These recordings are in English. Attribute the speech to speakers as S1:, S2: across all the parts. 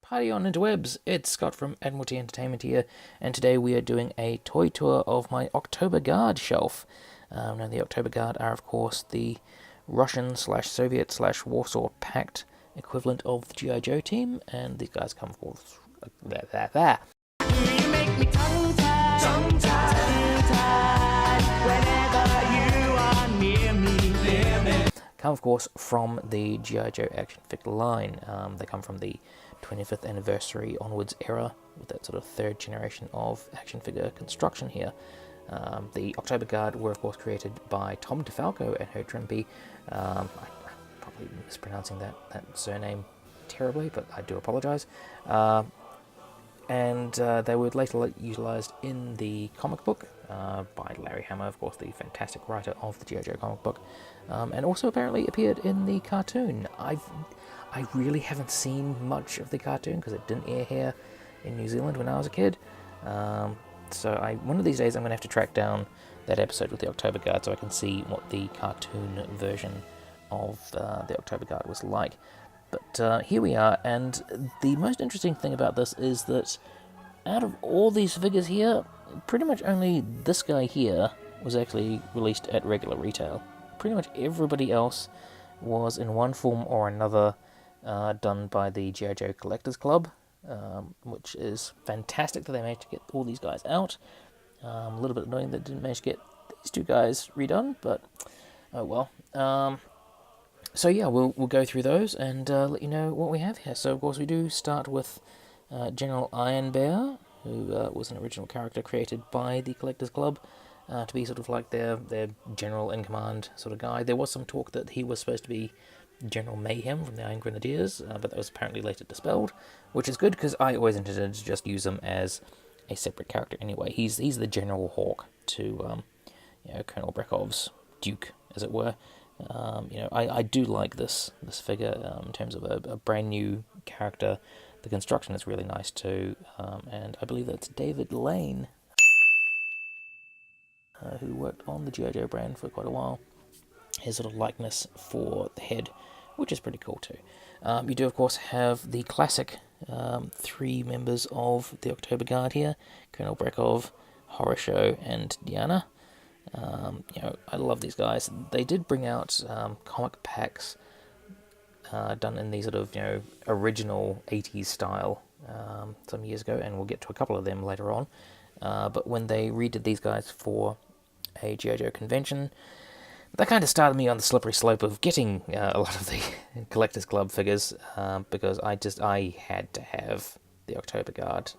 S1: Party on interwebs, it's Scott from Admiralty Entertainment here, and today we are doing a toy tour of my Oktober Guard shelf. Now the Oktober Guard are of course the Russian/Soviet/Warsaw Pact equivalent of the G.I. Joe team, and these guys come of course there.
S2: You make me tongue-tied, whenever you are near me.
S1: Come of course from the G.I. Joe action figure line. They come from the 25th anniversary onwards era, with that sort of third generation of action figure construction here. The Oktober Guard were of course created by Tom DeFalco and Herb Trimpe. I'm probably mispronouncing that surname terribly, but I do apologise. And they were later utilised in the comic book by Larry Hama, of course, the fantastic writer of the G.I. Joe comic book, and also apparently appeared in the cartoon. I really haven't seen much of the cartoon because it didn't air here in New Zealand when I was a kid. So one of these days I'm going to have to track down that episode with the Oktober Guard so I can see what the cartoon version of the Oktober Guard was like. But here we are, and the most interesting thing about this is that out of all these figures here, pretty much only this guy here was actually released at regular retail. Pretty much everybody else was in one form or another done by the G.I. Joe Collectors Club, which is fantastic that they managed to get all these guys out. A little bit annoying that didn't manage to get these two guys redone, but oh well. So yeah, we'll go through those and let you know what we have here. So of course we do start with General Iron Bear, who was an original character created by the Collectors Club to be sort of like their general in command sort of guy. There was some talk that he was supposed to be General Mayhem from the Iron Grenadiers, but that was apparently later dispelled, which is good because I always intended to just use him as a separate character anyway. He's the General Hawk to Colonel Brekhov's Duke, as it were. I do like this figure in terms of a brand new character. The construction is really nice too, and I believe that's David Lane, who worked on the G.I. Joe brand for quite a while. His sort of likeness for the head, which is pretty cool too. You do of course have the classic three members of the Oktober Guard here: Colonel Brekhov, Horosho, and Diana. I love these guys. They did bring out comic packs done in the sort of original 80s style some years ago, and we'll get to a couple of them later on. But when they redid these guys for a G.I. Joe convention, that kind of started me on the slippery slope of getting a lot of the Collectors Club figures, because I had to have the Oktober Guard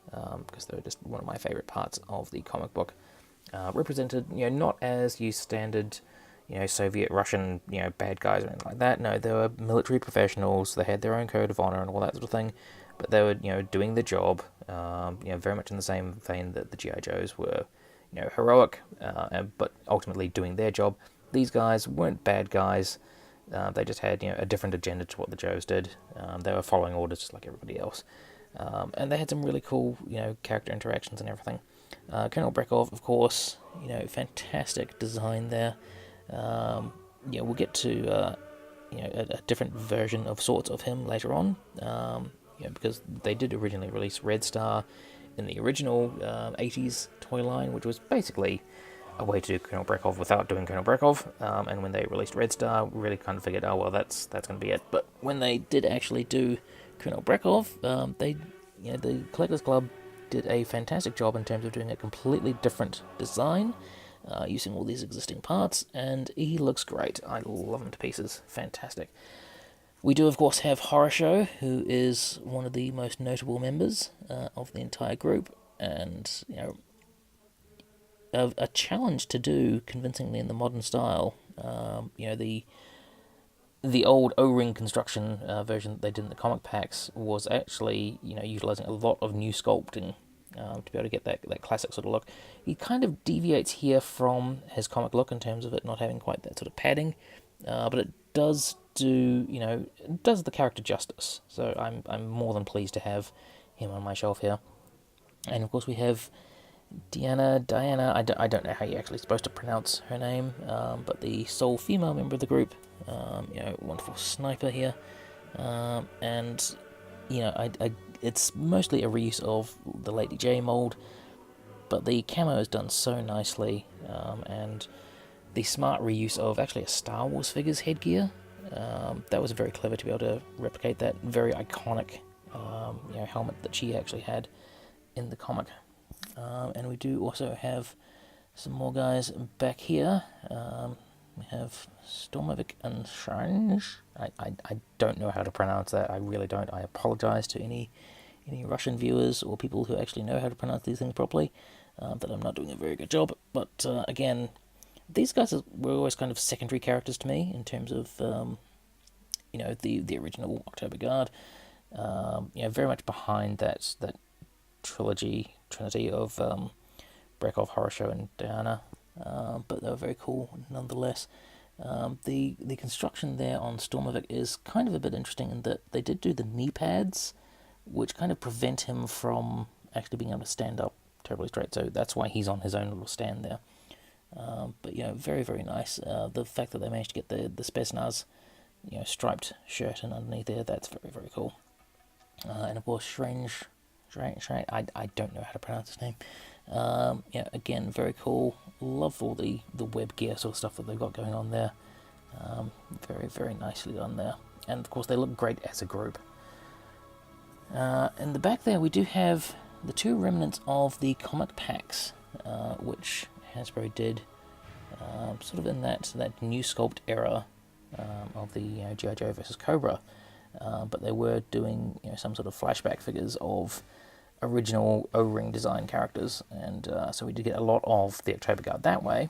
S1: because they were just one of my favourite parts of the comic book. Represented, not as your standard, Soviet, Russian, bad guys or anything like that. No, they were military professionals. They had their own code of honor and all that sort of thing. But they were, doing the job, very much in the same vein that the G.I. Joes were, heroic, but ultimately doing their job. These guys weren't bad guys. They just had, a different agenda to what the Joes did. They were following orders just like everybody else. And they had some really cool, character interactions and everything. Colonel Brekhov, of course, fantastic design there. We'll get to a different version of sorts of him later on, because they did originally release Red Star in the original 80s toy line, which was basically a way to do Colonel Brekhov without doing Colonel Brekhov. And when they released Red Star, we really kind of figured, oh well, that's going to be it. But when they did actually do Colonel Brekhov, the Collectors Club did a fantastic job in terms of doing a completely different design, using all these existing parts, and he looks great. I love him to pieces. Fantastic. We do, of course, have Horosho, who is one of the most notable members of the entire group, and a challenge to do convincingly in the modern style. The old O-ring construction version that they did in the comic packs was actually, utilising a lot of new sculpting to be able to get that classic sort of look. He kind of deviates here from his comic look in terms of it not having quite that sort of padding, but it does do, it does the character justice. So I'm more than pleased to have him on my shelf here. And of course we have Diana, I don't know how you're actually supposed to pronounce her name, but the sole female member of the group, wonderful sniper here, and I it's mostly a reuse of the Lady J mold, but the camo is done so nicely, and the smart reuse of actually a Star Wars figure's headgear. That was very clever to be able to replicate that very iconic helmet that she actually had in the comic. And we do also have some more guys back here. We have Stormovic and Shanj. I don't know how to pronounce that. I really don't. I apologize to any Russian viewers or people who actually know how to pronounce these things properly, that I'm not doing a very good job. But again, these guys were always kind of secondary characters to me in terms of the original Oktober Guard. Very much behind that trinity of Brekov, Horosho, and Diana. But they were very cool nonetheless. The construction there on Stormovic is kind of a bit interesting in that they did do the knee pads, which kind of prevent him from actually being able to stand up terribly straight. So that's why he's on his own little stand there. But very, very nice. The fact that they managed to get the Spetsnaz, striped shirt and underneath there, that's very, very cool. And of course, Shrenge, I don't know how to pronounce his name. Again, very cool. Love all the web gear sort of stuff that they've got going on there. Very, very nicely done there. And of course, they look great as a group. In the back there, we do have the two remnants of the comic packs, which Hasbro did sort of in that new sculpt era of the G.I. Joe versus Cobra. But they were doing some sort of flashback figures of original O-ring design characters, and so we did get a lot of the Oktober Guard that way.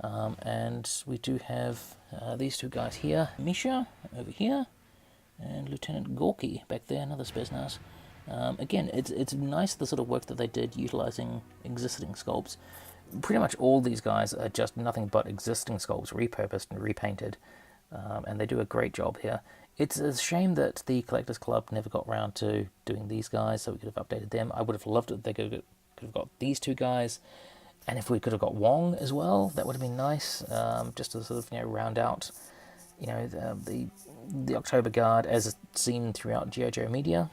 S1: And we do have these two guys here, Misha over here, and Lieutenant Gorky back there, another Spetsnaz. Again, it's nice the sort of work that they did utilizing existing sculpts. Pretty much all these guys are just nothing but existing sculpts repurposed and repainted, and they do a great job here. It's a shame that the Collectors Club never got around to doing these guys, so we could have updated them. I would have loved it if they could have got these two guys, and if we could have got Wong as well, that would have been nice, just to sort of round out the Oktober Guard as seen throughout G.I. Joe media,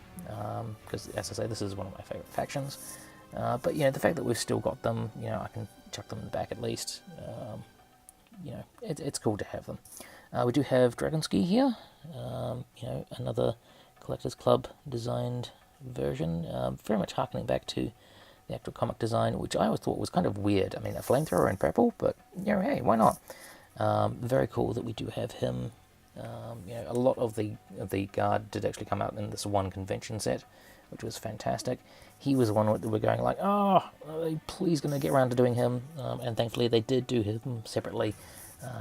S1: because as I say, this is one of my favourite factions. But the fact that we've still got them, I can chuck them in the back at least. It's cool to have them. We do have Dragonsky here, another Collectors Club designed version, very much harkening back to the actual comic design, which I always thought was kind of weird. I mean, a flamethrower in purple, but hey, why not? Very cool that we do have him. A lot of the Guard did actually come out in this one convention set, which was fantastic. He was the one that we're going like, are they please going to get around to doing him? And thankfully they did do him separately,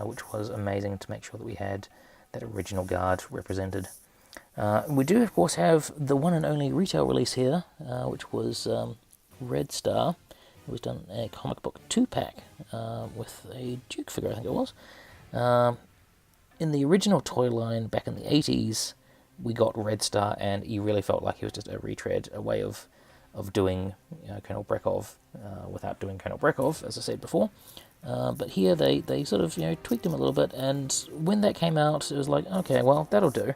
S1: which was amazing to make sure that we had that original Guard represented. We do, of course, have the one and only retail release here, which was Red Star. It was done a comic book 2-pack with a Duke figure, I think it was. In the original toy line back in the 80s, we got Red Star, and he really felt like he was just a retread, a way of doing Colonel Brekov without doing Colonel Brekov, as I said before. But here they sort of tweaked him a little bit, and when that came out, it was like, okay, well, that'll do.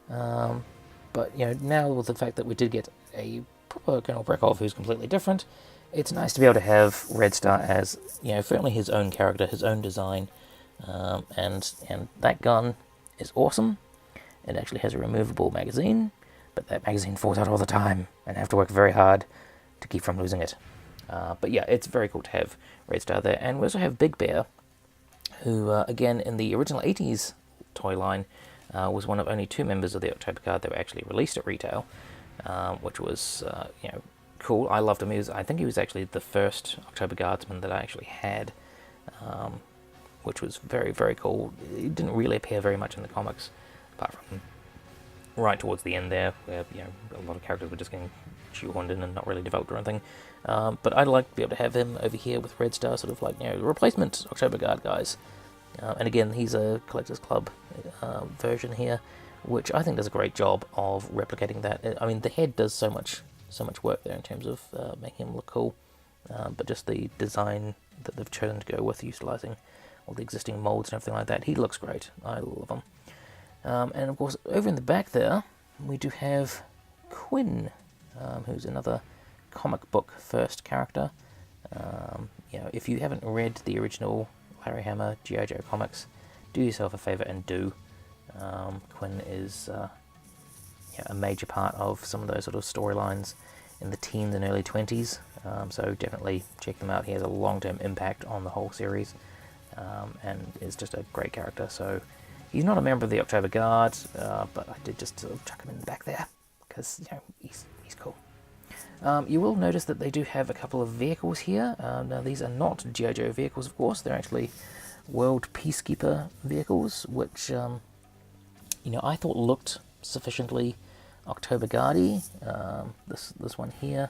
S1: But now with the fact that we did get a proper Colonel Brekov who's completely different, it's nice to be able to have Red Star as firmly his own character, his own design, and that gun is awesome. It actually has a removable magazine, but that magazine falls out all the time, and I have to work very hard to keep from losing it. But yeah, it's very cool to have Red Star there. And we also have Big Bear, who, again, in the original 80s toy line, was one of only 2 members of the Oktober Guard that were actually released at retail, which was, cool. I loved him. I think he was actually the first Oktober Guardsman that I actually had, which was very, very cool. He didn't really appear very much in the comics, apart from right towards the end there, where a lot of characters were just getting shoehorned in and not really developed or anything. But I'd like to be able to have him over here with Red Star, sort of like replacement Oktober Guard guys. And again, he's a Collectors Club version here, which I think does a great job of replicating that. I mean, the head does so much work there in terms of making him look cool, but just the design that they've chosen to go with, utilizing all the existing molds and everything like that, he looks great. I love him. And of course, over in the back there, we do have Quinn who's another comic book first character. If you haven't read the original Larry Hama G.I. Joe comics, do yourself a favour and do. Quinn is a major part of some of those sort of storylines in the teens and early 20s, so definitely check them out. He has a long-term impact on the whole series, and is just a great character. So he's not a member of the Oktober Guard, but I did just sort of chuck him in the back there, because he's cool. You will notice that they do have a couple of vehicles here. Now these are not G.I. Joe vehicles, of course. They're actually World Peacekeeper vehicles, which I thought looked sufficiently Oktober Guard-y. This one here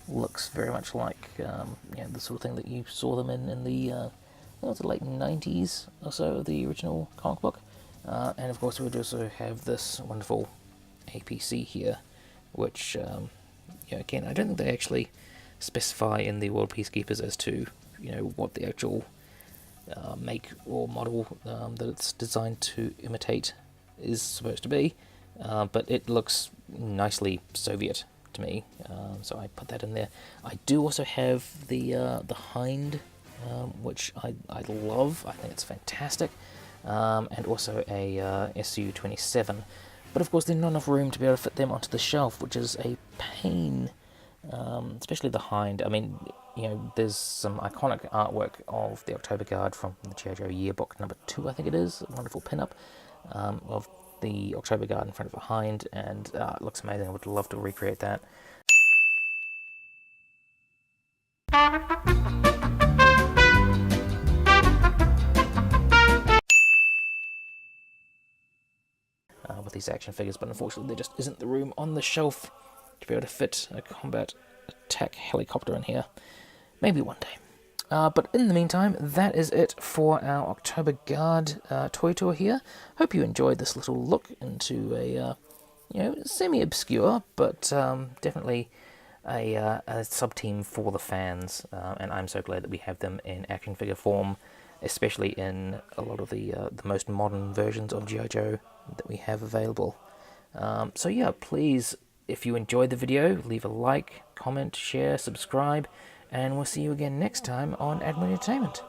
S1: looks very much like the sort of thing that you saw them in the the late 90s or so of the original comic book. And of course we would also have this wonderful APC here, which again, I don't think they actually specify in the World Peacekeepers as to what the actual make or model that it's designed to imitate is supposed to be, but it looks nicely Soviet to me, so I put that in there. I do also have the Hind, which I love. I think it's fantastic, and also a Su-27. But of course there's not enough room to be able to fit them onto the shelf, which is a pain, especially the Hind. I mean, there's some iconic artwork of the Oktober Guard from the G.I. Joe Yearbook number 2, I think it is, a wonderful pin-up of the Oktober Guard in front of a Hind, and it looks amazing. I would love to recreate that. With these action figures, but unfortunately there just isn't the room on the shelf to be able to fit a combat attack helicopter in here. Maybe one day. But in the meantime, that is it for our Oktober Guard toy tour here. Hope you enjoyed this little look into a semi-obscure, but definitely a sub-team for the fans, and I'm so glad that we have them in action figure form, especially in a lot of the most modern versions of G.I. Joe that we have available. So yeah, please, if you enjoyed the video, leave a like, comment, share, subscribe, and we'll see you again next time on Admiralty Entertainment.